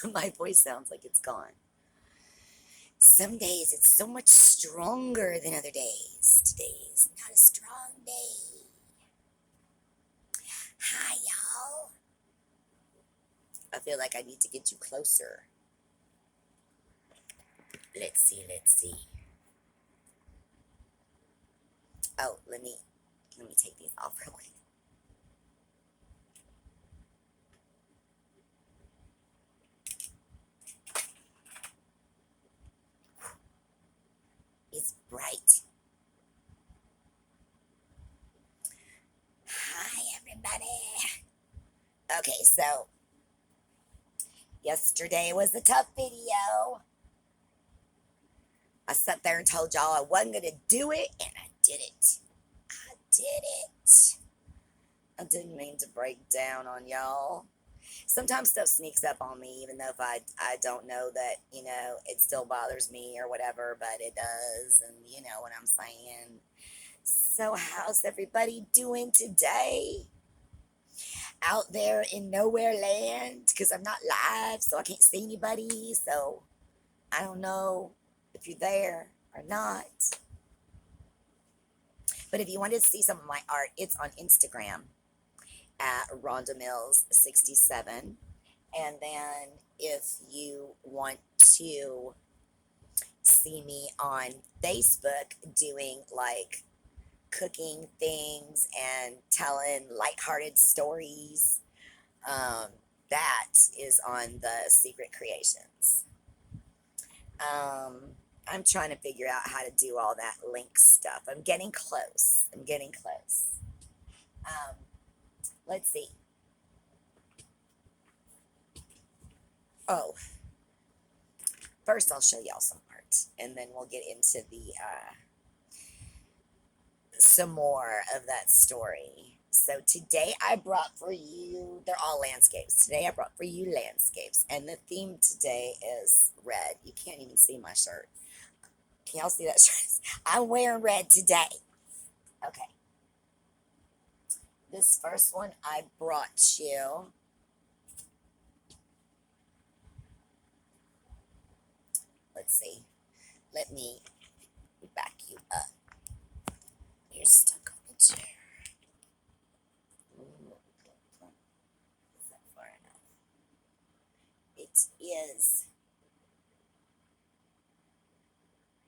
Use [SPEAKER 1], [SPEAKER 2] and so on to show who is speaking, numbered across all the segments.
[SPEAKER 1] My voice sounds like it's gone. Some days it's so much stronger than other days. Today's not a strong day. Hi, y'all. I feel like I need to get you closer. Let's see, let's see. Oh, let me take these off real quick. It's bright. Hi, everybody. Okay, so yesterday was a tough video. I sat there and told y'all I wasn't going to do it, and I did it. I did it. I didn't mean to break down on y'all. Sometimes stuff sneaks up on me, even though if I don't know that, it still bothers me or whatever, but it does, and you know what I'm saying. So how's everybody doing today? Out there in nowhere land, because I'm not live, so I can't see anybody, so I don't know if you're there or not. But if you wanted to see some of my art, it's on Instagram at Rhonda Mills 67. And then if you want to see me on Facebook doing like cooking things and telling lighthearted stories, that is on the Secret Creations. I'm trying to figure out how to do all that link stuff. I'm getting close. Let's see. Oh, first I'll show y'all some art, and then we'll get into the some more of that story. So today I brought for you, they're all landscapes. Today I brought for you landscapes, and the theme today is red. You can't even see my shirt. Can y'all see that shirt? I'm wearing red today. Okay. This first one I brought you. Let's see. Let me back you up. You're stuck on the chair. Is that far enough? It is.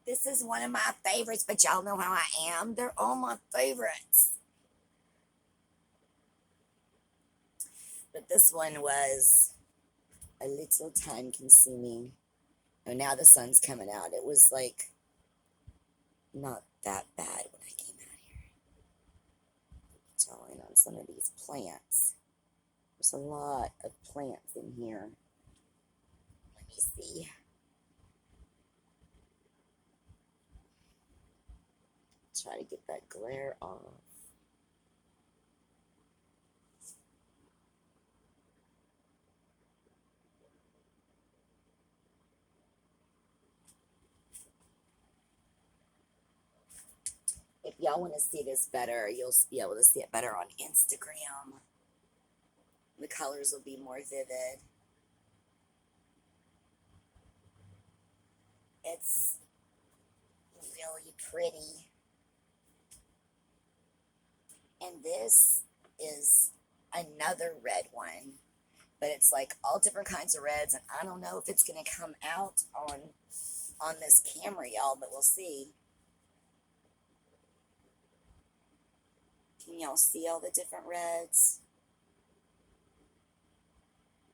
[SPEAKER 1] This is one of my favorites, but y'all know how I am. They're all my favorites. But this one was a little time consuming. Oh, now the sun's coming out. It was like not that bad when I came out here. Drawing on some of these plants. There's a lot of plants in here. Let me see. Try to get that glare off. If y'all want to see this better, you'll be able to see it better on Instagram. The colors will be more vivid. It's really pretty. And this is another red one, but it's like all different kinds of reds, and I don't know if it's going to come out on this camera, y'all, but we'll see. Can y'all see all the different reds?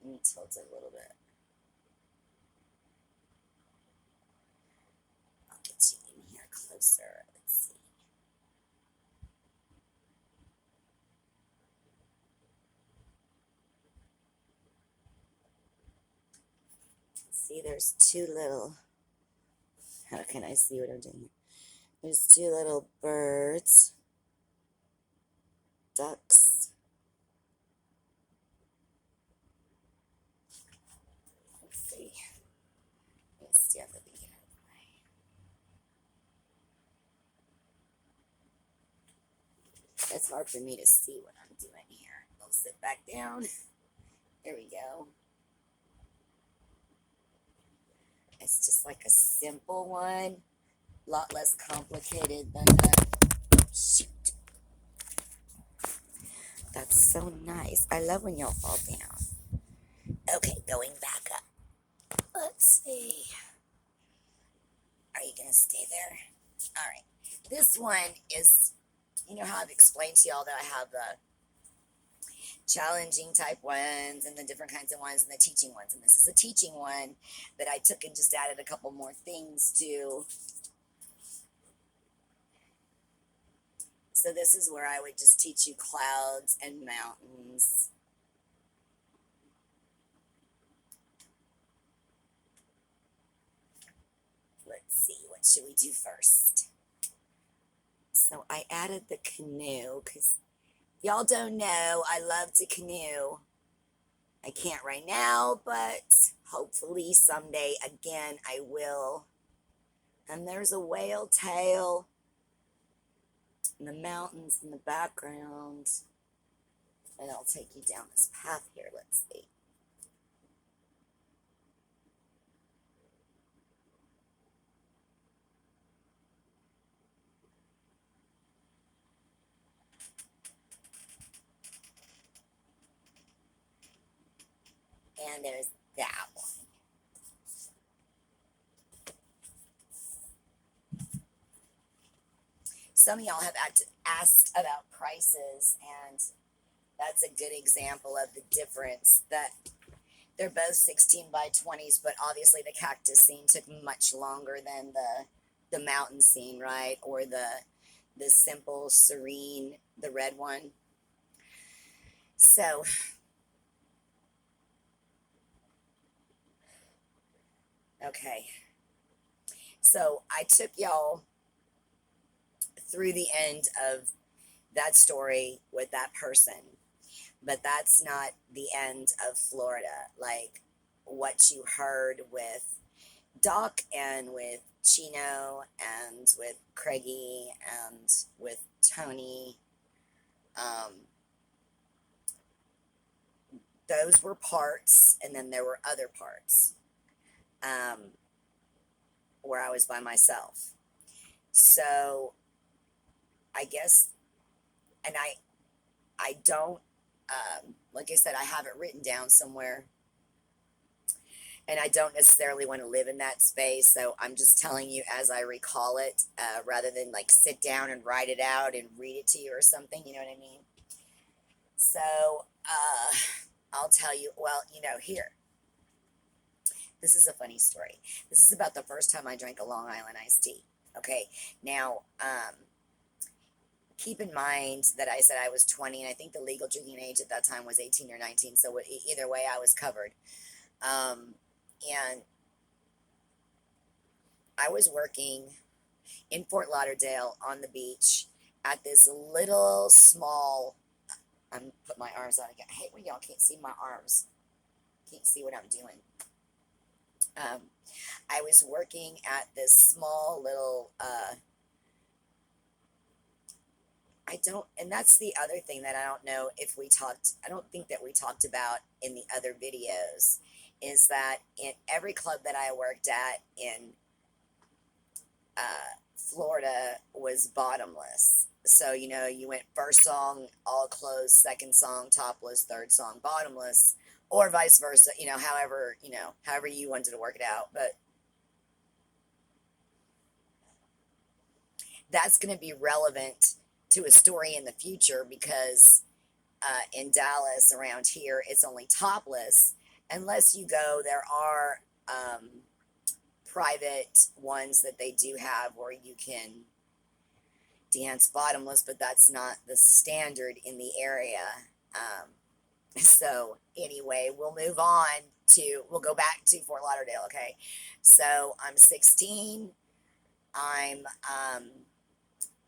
[SPEAKER 1] Let me tilt it a little bit. I'll get you in here closer. Let's see. See, there's two little, how can I see what I'm doing here? There's two little birds, ducks. Let's see. Let's see if I can get out of the way. It's hard for me to see what I'm doing here. I'll sit back down. There we go. It's just like a simple one, a lot less complicated than the, shoot, that's so nice. I love when y'all fall down. Okay, going back up. Let's see. Are you going to stay there? All right. This one is, you know how I've explained to y'all that I have the challenging type ones and the different kinds of ones and the teaching ones. And this is a teaching one that I took and just added a couple more things to. So this is where I would just teach you clouds and mountains. Let's see, what should we do first? So I added the canoe because y'all don't know I love to canoe. I can't right now, but hopefully someday again I will. And there's a whale tail and the mountains in the background. And I'll take you down this path here. Let's see. And there's that one. Some of y'all have asked about prices, and that's a good example of the difference. That they're both 16 by 20s, but obviously the cactus scene took much longer than the mountain scene, right? Or the simple, serene, the red one. So okay. So I took y'all through the end of that story with that person, but that's not the end of Florida. Like what you heard with Doc and with Chino and with Craigie and with Tony, um, those were parts, and then there were other parts where I was by myself. So I guess, and I don't, like I said, I have it written down somewhere, and I don't necessarily want to live in that space, so I'm just telling you as I recall it, rather than like sit down and write it out and read it to you or something, you know what I mean? So, I'll tell you, well, you know, here, this is a funny story. This is about the first time I drank a Long Island iced tea. Okay, now, keep in mind that I said I was 20, and I think the legal drinking age at that time was 18 or 19, so either way, I was covered. And I was working in Fort Lauderdale on the beach at this little small, I'm put my arms out again. I hate when y'all can't see my arms. Can't see what I'm doing. I was working at this small little, and that's the other thing that I don't know if we talked, I don't think that we talked about in the other videos, is that in every club that I worked at in Florida was bottomless. So, you know, you went first song, all closed, second song, topless, third song, bottomless, or vice versa, however you wanted to work it out. But that's going to be relevant to a story in the future because in Dallas around here, it's only topless. Unless you go, there are private ones that they do have where you can dance bottomless, but that's not the standard in the area. So anyway, we'll go back to Fort Lauderdale, okay? So I'm 16. I'm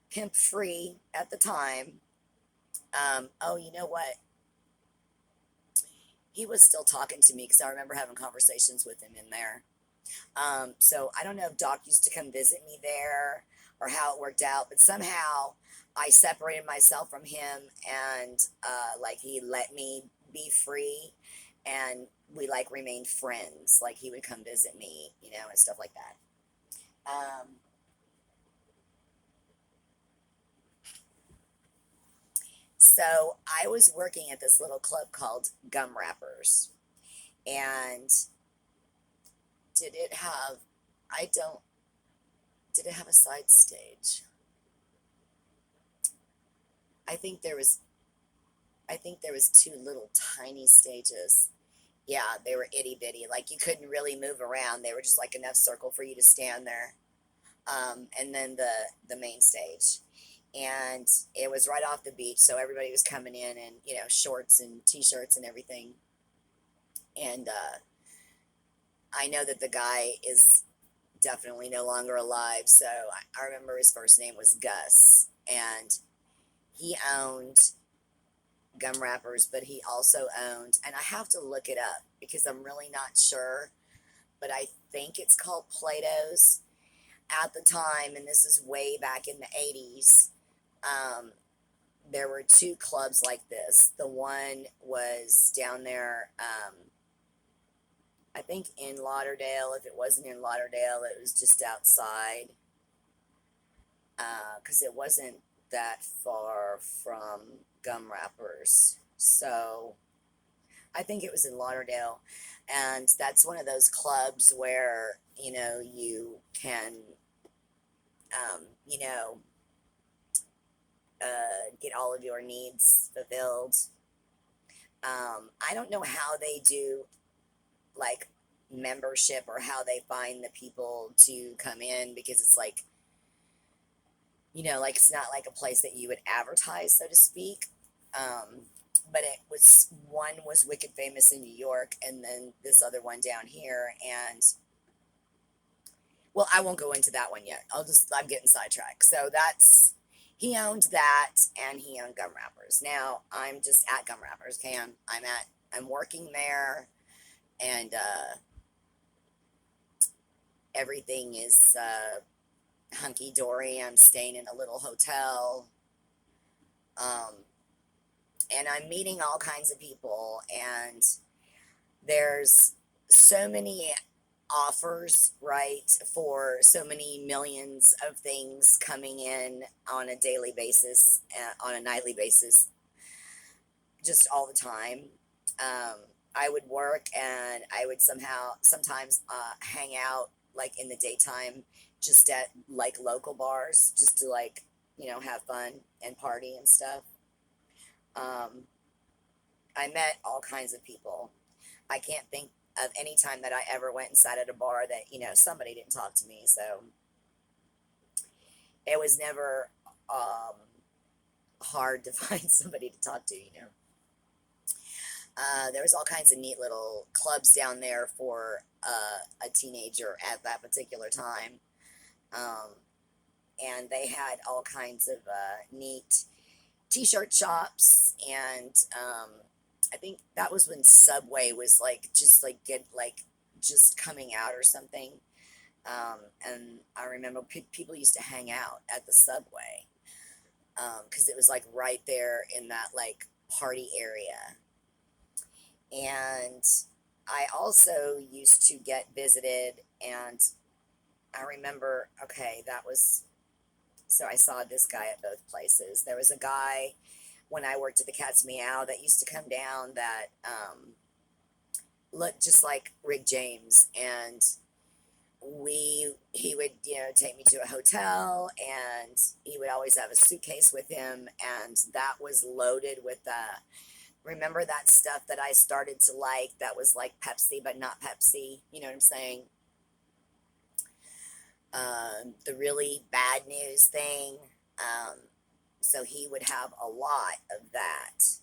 [SPEAKER 1] pimp free at the time. Oh, you know what? He was still talking to me because I remember having conversations with him in there. So I don't know if Doc used to come visit me there or how it worked out, but somehow I separated myself from him and like he let me be free. And we like remained friends. Like he would come visit me, you know, and stuff like that. So I was working at this little club called Gumwrappers, and did it have? I don't. Did it have a side stage? I think there was. I think there was two little tiny stages. Yeah, they were itty bitty. Like you couldn't really move around. They were just like enough circle for you to stand there. And then the main stage, and it was right off the beach, so everybody was coming in and shorts and t-shirts and everything. And I know that the guy is definitely no longer alive. So I remember his first name was Gus, and he owned Gum Wrappers, but he also owned, and I have to look it up because I'm really not sure, but I think it's called Plato's at the time, and this is way back in the 80s. Um, there were two clubs like this. The one was down there, I think in Lauderdale. If it wasn't in Lauderdale, it was just outside, because it wasn't that far from Gum Wrappers. So I think it was in Lauderdale. And that's one of those clubs where, you can, um, you know, get all of your needs fulfilled. I don't know how they do like membership or how they find the people to come in, because it's like, like it's not like a place that you would advertise, so to speak. Um, but it was, one was wicked famous in New York, and then this other one down here. And well, I won't go into that one yet. I'm getting sidetracked. So that's, he owned that, and he owned Gum Wrappers. Now I'm just at Gum Wrappers. Okay, I'm working there, and everything is hunky dory. I'm staying in a little hotel, um, and I'm meeting all kinds of people, and there's so many offers, right, for so many millions of things coming in on a daily basis, on a nightly basis, just all the time. Um, I would work, and I would sometimes hang out like in the daytime, just at like local bars, just to like, have fun and party and stuff. Um, I met all kinds of people. I can't think of any time that I ever went and sat at a bar that, somebody didn't talk to me. So it was never um, hard to find somebody to talk to. There was all kinds of neat little clubs down there for a teenager at that particular time. Um, and they had all kinds of neat t-shirt shops, and I think that was when Subway was like just coming out or something. And I remember people used to hang out at the Subway, because it was like right there in that like party area. And I also used to get visited, and I remember, okay, that was, so I saw this guy at both places. There was a guy when I worked at the Cat's Meow that used to come down that looked just like Rick James, and he would take me to a hotel, and he would always have a suitcase with him, and that was loaded with remember that stuff that I started to like, that was like Pepsi but not Pepsi, you know what I'm saying? The really bad news thing. Um, so he would have a lot of that.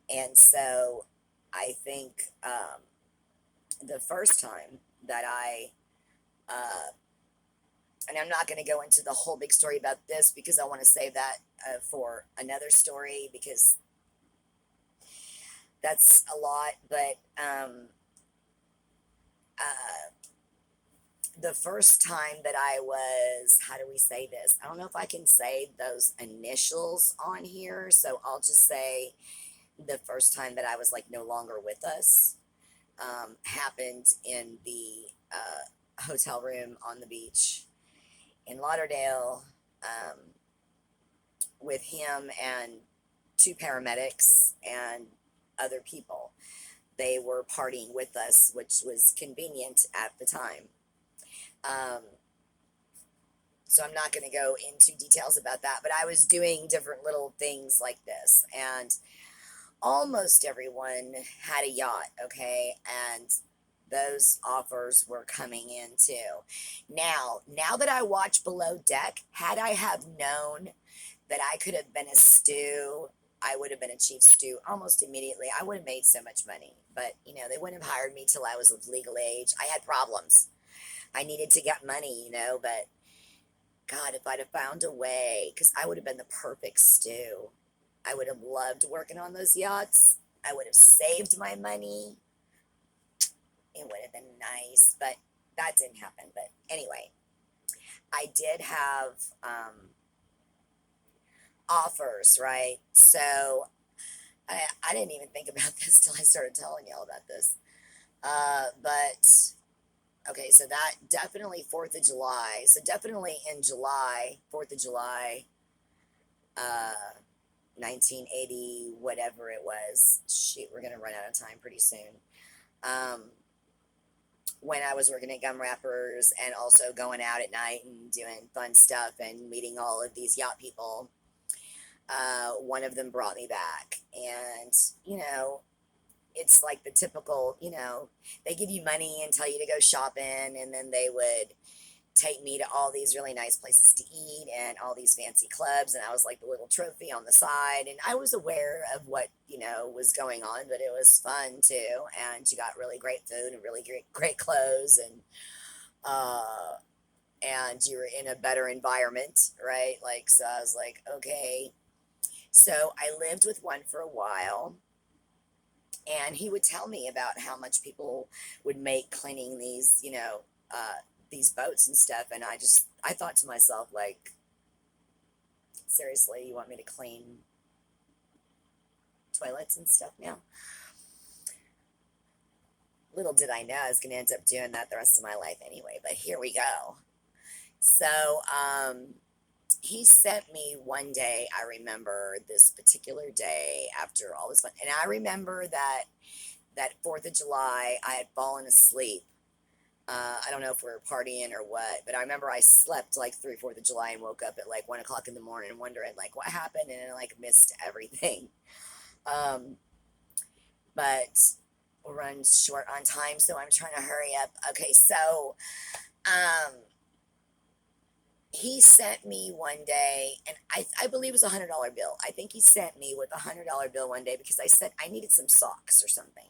[SPEAKER 1] And so I think the first time that and I'm not going to go into the whole big story about this, because I want to save that for another story, because that's a lot. But uh, the first time that I was, how do we say this? I don't know if I can say those initials on here, so I'll just say the first time that I was like no longer with us. happened in the hotel room on the beach in Lauderdale, um, with him and two paramedics and other people. They were partying with us, which was convenient at the time. Um, so I'm not going to go into details about that, but I was doing different little things like this, and almost everyone had a yacht, okay, and those offers were coming in too. Now that I watch Below Deck, had I have known that I could have been a stew, I would have been a chief stew almost immediately. I would have made so much money, but they wouldn't have hired me till I was of legal age. I had problems. I needed to get money, but God, if I'd have found a way, because I would have been the perfect stew. I would have loved working on those yachts. I would have saved my money. It would have been nice, but that didn't happen. But anyway, I did have offers, right? So I didn't even think about this till I started telling y'all about this. But okay, so that definitely 4th of July. So definitely in July, 4th of July, uh, 1980, whatever it was. Shoot, we're going to run out of time pretty soon. Um, when I was working at Gumwrappers and also going out at night and doing fun stuff and meeting all of these yacht people, one of them brought me back. And, it's like the typical, they give you money and tell you to go shopping, and then they would take me to all these really nice places to eat and all these fancy clubs, and I was like the little trophy on the side, and I was aware of what was going on, but it was fun too, and you got really great food and really great clothes, uh and you were in a better environment, right? Like, so I was like, okay. So I lived with one for a while, and he would tell me about how much people would make cleaning these boats and stuff, and I thought to myself, like, seriously, you want me to clean toilets and stuff now? Little did I know I was going to end up doing that the rest of my life anyway, but here we go. So he sent me one day, I remember this particular day after all this fun, and I remember that 4th of July, I had fallen asleep. I don't know if we were partying or what, but I remember I slept like through 4th of July and woke up at like 1 o'clock in the morning wondering like what happened, and I like missed everything. Um, but we'll run short on time, so I'm trying to hurry up. Okay, so um, he sent me one day, and I believe it was $100 bill. I think he sent me with $100 bill one day because I said I needed some socks or something.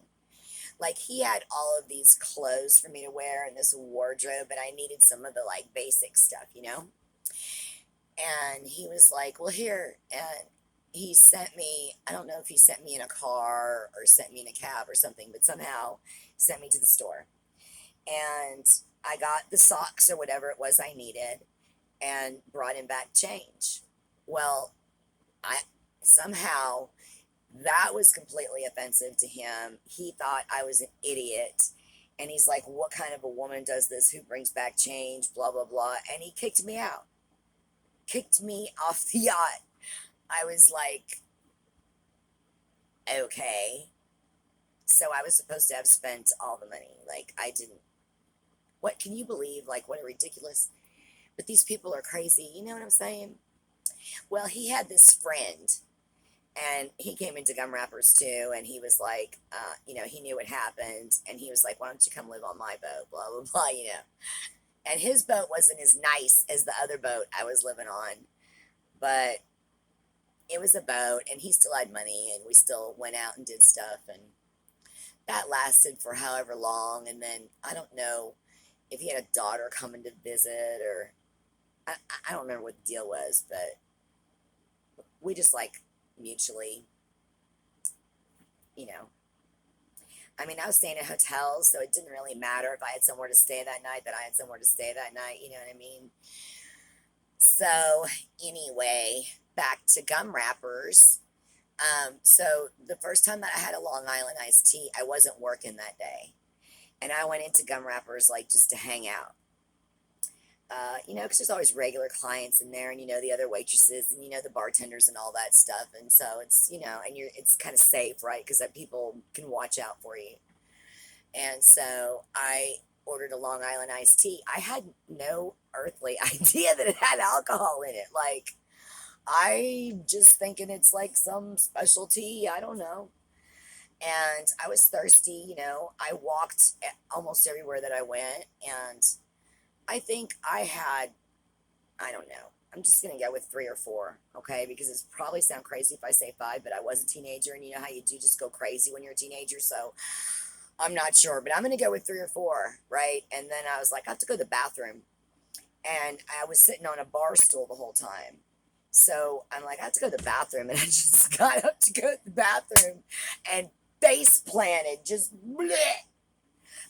[SPEAKER 1] Like, he had all of these clothes for me to wear in this wardrobe, but I needed some of the like basic stuff. And he was like, well, here. And he sent me, I don't know if he sent me in a car or sent me in a cab or something, but somehow sent me to the store. And I got the socks or whatever it was I needed and brought him back change. Well, I somehow that was completely offensive to him. He thought I was an idiot. And he's like, what kind of a woman does this? Who brings back change? Blah, blah, blah. And he kicked me out, kicked me off the yacht. I was like, okay. So I was supposed to have spent all the money. Like, I didn't. What can you believe? Like, what a ridiculous. But these people are crazy. You know what I'm saying? Well, he had this friend, and he came into Gumwrappers too, and he was like, he knew what happened, and he was like, why don't you come live on my boat, blah, blah, blah. And his boat wasn't as nice as the other boat I was living on, but it was a boat, and he still had money, and we still went out and did stuff, and that lasted for however long, and then I don't know if he had a daughter coming to visit, or I don't remember what the deal was, but we just like mutually, you know. I mean, I was staying at hotels, so it didn't really matter if I had somewhere to stay that night, that I had somewhere to stay that night, you know what I mean? So, anyway, back to Gumwrappers. So the first time that I had a Long Island iced tea, I wasn't working that day. And I went into Gumwrappers like just to hang out. Because there's always regular clients in there, and the other waitresses, and the bartenders and all that stuff, and so it's kind of safe, right? Because people can watch out for you. And so I ordered a Long Island iced tea. I had no earthly idea that it had alcohol in it. Like I just thinking it's like some special tea. I don't know. And I was thirsty. I walked almost everywhere that I went, and I think I don't know. I'm just gonna go with 3 or 4, okay? Because it's probably sound crazy if I say 5, but I was a teenager, and you know how you do just go crazy when you're a teenager. So I'm not sure, but I'm gonna go with 3 or 4, right? And then I was like, I have to go to the bathroom, and I was sitting on a bar stool the whole time. So I'm like, I have to go to the bathroom, and I just got up to go to the bathroom, and face planted, just bleh.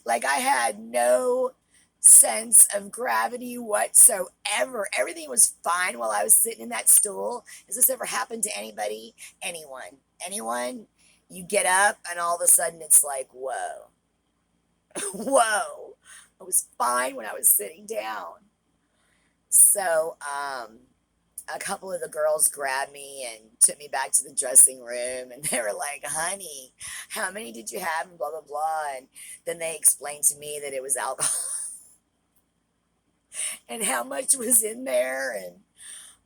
[SPEAKER 1] Like I had no sense of gravity whatsoever. Everything was fine while I was sitting in that stool. Has this ever happened to anybody? Anyone? Anyone? You get up and all of a sudden it's like, whoa, whoa. I was fine when I was sitting down. So, a couple of the girls grabbed me and took me back to the dressing room, and they were like, honey, how many did you have, and blah blah blah. And then they explained to me that it was alcohol and how much was in there. And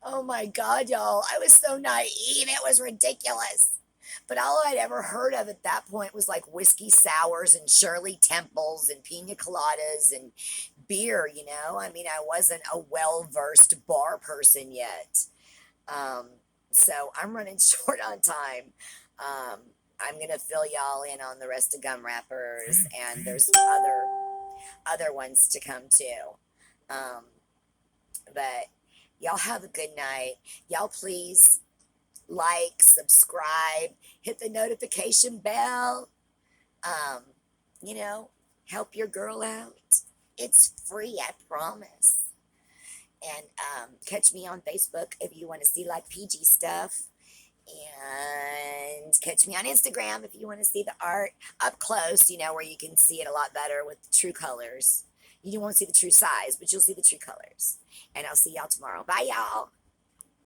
[SPEAKER 1] oh my god, y'all, I was so naive, it was ridiculous. But all I'd ever heard of at that point was like whiskey sours and Shirley Temples and pina coladas and beer. I mean, I wasn't a well-versed bar person yet. Um, so I'm running short on time. Um, I'm gonna fill y'all in on the rest of Gumwrappers, and there's other ones to come too. Um, but y'all have a good night. Y'all please like, subscribe, hit the notification bell. Um, you know, help your girl out. It's free, I promise. And catch me on Facebook if you want to see like PG stuff. And catch me on Instagram if you want to see the art up close, where you can see it a lot better with the true colors. You won't see the true size, but you'll see the true colors. And I'll see y'all tomorrow. Bye, y'all.